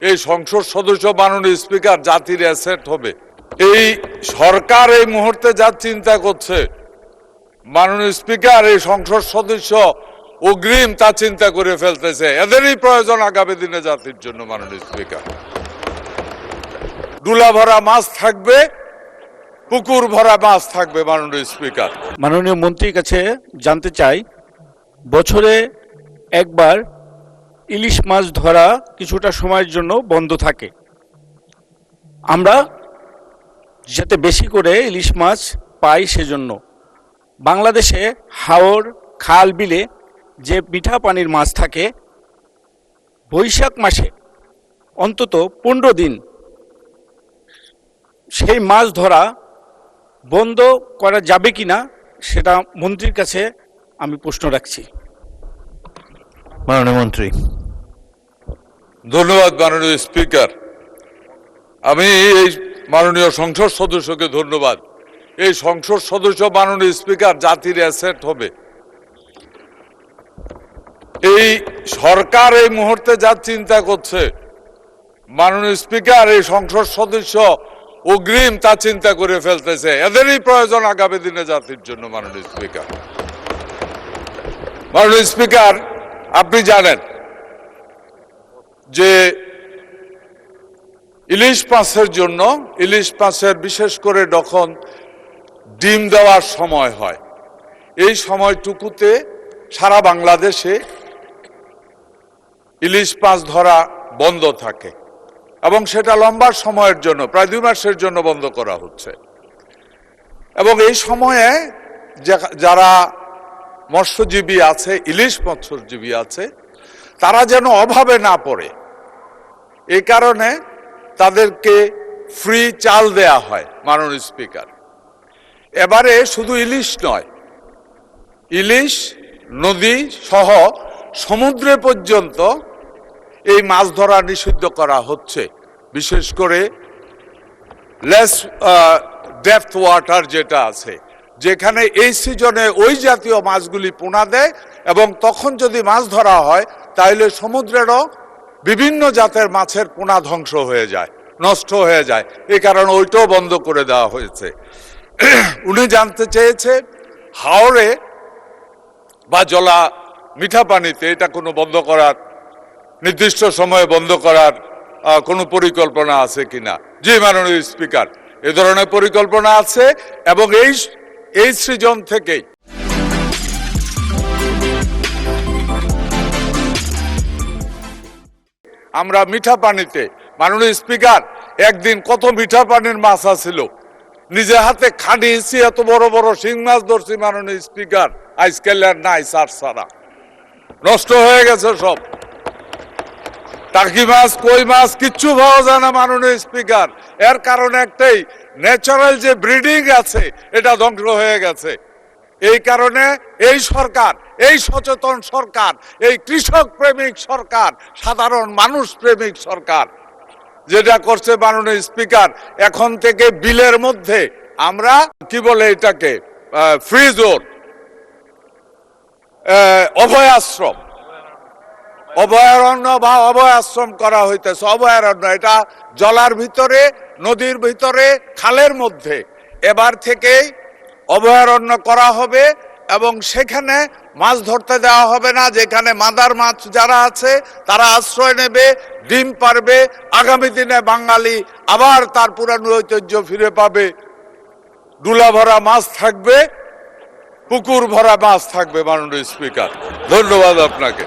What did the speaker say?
এই সংসদ সদস্য মাননীয় স্পিকার জাতির অ্যাসেট হবে। এই সরকার এই মুহূর্তে যা চিন্তা করছে মাননীয় স্পিকার এই সংসদ সদস্য অগ্রিম তা চিন্তা করে ফেলতেছে। এদেরই প্রয়োজন আগামী দিনে জাতির জন্য। মাননীয় স্পিকার, ডুলা ভরা মাছ থাকবে, পুকুর ভরা মাছ থাকবে। মাননীয় স্পিকার, মাননীয় মন্ত্রীর কাছে জানতে চাই, বছরে একবার ইলিশ মাছ ধরা কিছুটা সময়ের জন্য বন্ধ থাকে। আমরা যাতে বেশি করে ইলিশ মাছ পাই সেজন্য বাংলাদেশে হাওর, খাল, বিলে যে মিঠা পানির মাছ থাকে, বৈশাখ মাসে অন্তত 15 দিন সেই মাছ ধরা বন্ধ করা যাবে কিনা সেটা মন্ত্রীর কাছে আমি প্রশ্ন রাখছি। মাননীয় মন্ত্রী। ধন্যবাদ মাননীয় স্পিকার। আমি এই মাননীয় সংসদ সদস্যকে ধন্যবাদ। এই সংসদ সদস্য মাননীয় স্পিকার জাতির অ্যাসেট হবে। এই সরকার এই মুহূর্তে যা চিন্তা করছে মাননীয় স্পিকার এই সংসদ সদস্য অগ্রিম তা চিন্তা করে ফেলতেছে। এদেরই প্রয়োজন আগামী দিনে জাতির জন্য। মাননীয় স্পিকার, মাননীয় স্পিকার, আপনি জানেন যে ইলিশ মাছের জন্য, ইলিশ মাছের বিশেষ করে যখন ডিম দেওয়ার সময় হয়, এই সময়টুকুতে সারা বাংলাদেশে ইলিশ মাছ ধরা বন্ধ থাকে এবং সেটা লম্বা সময়ের জন্য, প্রায় 2 মাসের জন্য বন্ধ করা হচ্ছে। এবং এই সময়ে যারা মৎস্যজীবী আছে, ইলিশ মৎস্যজীবী আছে, তারা যেন অভাবে না পড়ে, এই কারণে তাদেরকে ফ্রি চাল দেয়া হয়। মাননীয় স্পিকার, এবারে শুধু ইলিশ নয়, ইলিশ, নদী সহ সমুদ্রে পর্যন্ত এই মাছ ধরা নিষিদ্ধ করা হচ্ছে। বিশেষ করে লেস ডেপথ ওয়াটার যেটা আছে, যেখানে এই সিজনে ওই জাতীয় মাছগুলি পোনা দেয় এবং তখন যদি মাছ ধরা হয় তাহলে সমুদ্রেরও বিভিন্ন জাতের মাছের পোনা ধ্বংস হয়ে যায়, নষ্ট হয়ে যায়। এই কারণে ওইটাও বন্ধ করে দেওয়া হয়েছে। উনি জানতে চেয়েছে হাওরে বা জলা মিঠা পানিতে এটা কোনো বন্ধ করার, নির্দিষ্ট সময়ে বন্ধ করার কোনো পরিকল্পনা আছে কিনা। জি মাননীয় স্পিকার, এ ধরনের পরিকল্পনা আছে এবং এই সৃজন থেকেই আমরা মিঠা পানিতে, মাননীয় স্পিকার, একদিন কত মিঠা পানির মাছ আছিল, নিজে হাতে খাটিয়েছি, এত বড় বড় শিং মাছ ধরছি। মাননীয় স্পিকার, আজকাল আর নাই, সারা নষ্ট হয়ে গেছে সব। টাকি মাছ, কই মাছ কিচ্ছু পাওয়া যায় না। মাননীয় স্পিকার, এর কারণে একটাই, ন্যাচারাল যে ব্রিডিং আছে এটা ধ্বংস হয়ে গেছে। এই কারণে এই সরকার, এই সচেতন সরকার, এই কৃষক প্রেমিক সরকার, সাধারণ মানুষ প্রেমিক সরকার যেটা করছে মাননীয় স্পিকার, এখন থেকে বিলের মধ্যে আমরা কি বলে এটাকে, ফ্রি জোন, অভয়াশ্রম, অভয়ারণ্য বা অভয়াশ্রম করা হইতেছে। অভয়ারণ্য এটা জলার ভিতরে, নদীর ভিতরে, খালের মধ্যে এবার থেকেই অভয়ারণ্য করা হবে এবং সেখানে মাছ ধরতে দেওয়া হবে না। যেখানে মাদার মাছ যারা আছে তারা আশ্রয় নেবে, ডিম পারবে। আগামী দিনে বাঙালি আবার তার পুরানো ঐতিহ্য ফিরে পাবে। ডুলা ভরা মাছ থাকবে, পুকুর ভরা মাছ থাকবে। মাননীয় স্পিকার, ধন্যবাদ আপনাকে।